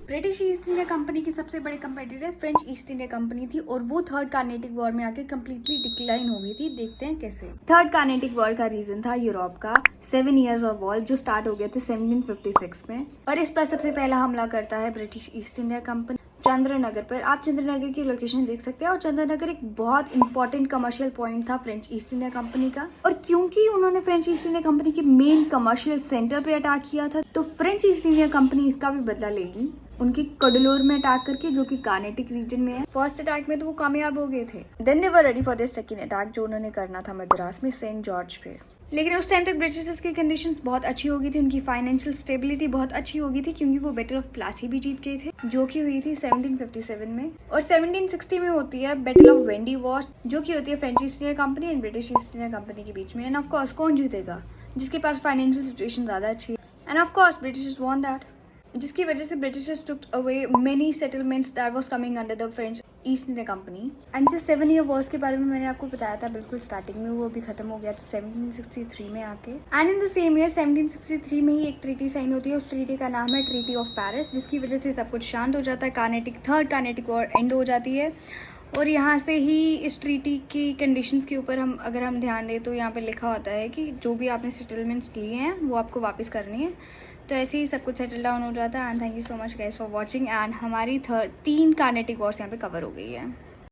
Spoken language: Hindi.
ब्रिटिश ईस्ट इंडिया कंपनी की सबसे बड़ी competitor French east India company थी और वो थर्ड कार्नेटिक वॉर में आके कम्प्लीटली डिक्लाइन हो गई थी। देखते हैं कैसे। थर्ड कार्नेटिक वॉर का रीजन था यूरोप का 7 इयर्स ऑफ वॉर जो स्टार्ट हो गया था 1756 में, और इस पर सबसे पहला हमला करता है British East India company Chandranagar पर। आप चंद्रनगर की लोकेशन देख सकते हैं, और चंद्रनगर एक बहुत इंपॉर्टेंट कमर्शियल पॉइंट था फ्रेंच ईस्ट इंडिया कंपनी का। और क्योंकि उन्होंने फ्रेंच ईस्ट इंडिया कंपनी के मेन कमर्शियल सेंटर पे अटैक किया था, तो फ्रेंच ईस्ट इंडिया कंपनी इसका भी बदला लेगी उनकी कडलोर में अटैक करके, जो कि कार्नेटिक रीजन में है। फर्स्ट अटैक में तो वो कामयाब हो गए थे, then they were ready for this second attack जो उन्होंने करना था मद्रास में सेंट जॉर्ज पे। लेकिन उस टाइम तक ब्रिटिशर्स की कंडीशंस बहुत अच्छी हो गई थी, उनकी फाइनेंशियल स्टेबिलिटी बहुत अच्छी हो गई थी, क्योंकि वो बैटल ऑफ प्लासी भी जीत गए थे जो कि हुई थी 1757 में। और 1760 में होती है बैटल ऑफ वेंडी वॉश, जो कि होती है French east India company and British East India company के बीच में। एंड ऑफ कोर्स कौन जीतेगा? जिसके पास फाइनेंशियल सिचुएशन ज्यादा अच्छी है। End of course Britishers von that, जिसकी वजह से Britishers took away many settlements that was coming under the French east India company. And जिस 7 ईयर वॉर्स के बारे में मैंने आपको बताया था बिल्कुल स्टार्टिंग में, वो भी खत्म हो गया था 1763 में आके। And in the same year 1763 में ही एक ट्रीटी साइन होती है, उस ट्रीटी का नाम है ट्रीटी ऑफ पेरिस, जिसकी वजह से सब कुछ शांत हो जाता है। थर्ड कार्नेटिक वॉर एंड हो जाती है। और यहाँ से ही इस ट्रीटी की कंडीशंस के ऊपर अगर हम ध्यान दें तो यहाँ पे लिखा होता है कि जो भी आपने सेटलमेंट्स लिए हैं वो आपको वापस करनी है। तो ऐसे ही सब कुछ सेटल डाउन हो जाता है। And thank you so much guys for watching. And हमारी 3 कार्नेटिक वॉर्स यहाँ पे कवर हो गई है।